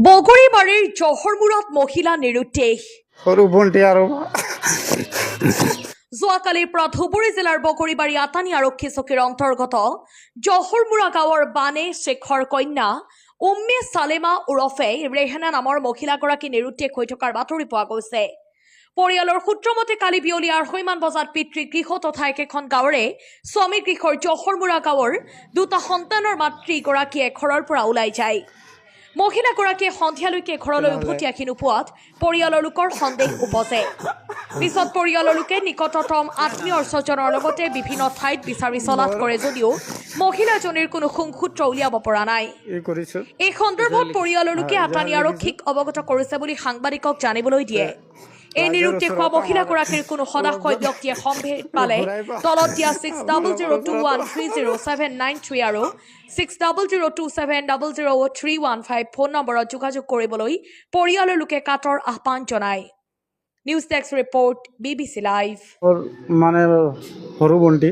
বগৰীবাৰীৰ জহৰমুৰত মহিলা নিৰুদ্দেশ। সৰু ভণ্টি আৰু যোৱাকালিৰ পৰা ধুবুৰী জিলাৰ বগৰীবাৰী আতানী আৰক্ষী চকীৰ অন্তৰ্গত জহৰমুৰা গাঁৱৰ বানে শেখৰ কন্যা উম্মে চালেমা ওৰফে ৰেহানা নামৰ মহিলাগৰাকী নিৰুদ্দেশ হৈ থকাৰ বাতৰি পোৱা গৈছে। পৰিয়ালৰ সূত্ৰমতে কালি বিয়লি 2:30 বজাত পিতৃ গৃহ তথা একেখন গাঁৱৰে স্বামী গৃহৰ জহৰমুৰা গাঁৱৰ দুটা সন্তানৰ মাতৃগৰাকীয়ে ঘৰৰ পৰা ওলাই যায়। মহিলাগৰাকীয়ে সন্ধিয়ালৈকে ঘৰলৈ উভতি আহি নোপোৱাত পৰিয়ালৰ লোকৰ সন্দেহ উপজে। পিছত পৰিয়ালৰ লোকে নিকটতম আত্মীয়ৰ স্বজনৰ লগতে বিভিন্ন ঠাইত বিচাৰি চলাত কৰে যদিও মহিলাজনীৰ কোনো সুংসূত্ৰ উলিয়াব পৰা নাই। এই সন্দৰ্ভত পৰিয়ালৰ লোকে আতানী আৰক্ষীক অৱগত কৰিছে বুলি সাংবাদিকক জানিবলৈ দিয়ে। এই নিৰুদ্দেশ হোৱা মহিলাগৰাকীৰ কোনো সদাশয় ব্যক্তিয়ে সম্ভেদ পালে তলত দিয়া 6002130793 আৰু 6002700315 ফোন নম্বৰত যোগাযোগ কৰিবলৈ পৰিয়ালৰ লোকে কাটৰ আহ্বান জনায়। News desk report BBC live. মানে সৰু ভণ্টি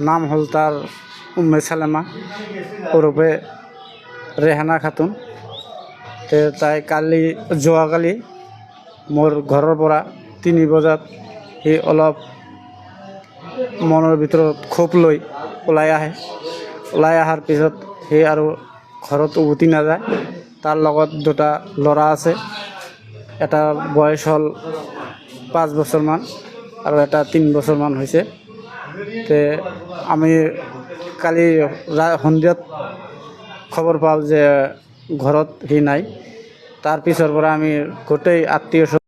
নাম হ'ল তাৰ উম্মে চালেমা ওৰফে ৰেহানা খাতুন। তাই যোৱাকালি মোৰ ঘৰৰ পৰা 3 বজাত সি অলপ মনৰ ভিতৰত ক্ষোভ লৈ ওলাই আহে। ওলাই অহাৰ পিছত সি আৰু ঘৰত উভতি নাযায়। তাৰ লগত দুটা ল'ৰা আছে, এটা বয়স হ'ল 5 বছৰমান আৰু এটা 3 বছৰমান হৈছে। আমি কালি সন্ধিয়াত খবৰ পাওঁ যে ঘৰত সি নাই। তাৰ পিছৰ পৰা আমি গোটেই আত্মীয়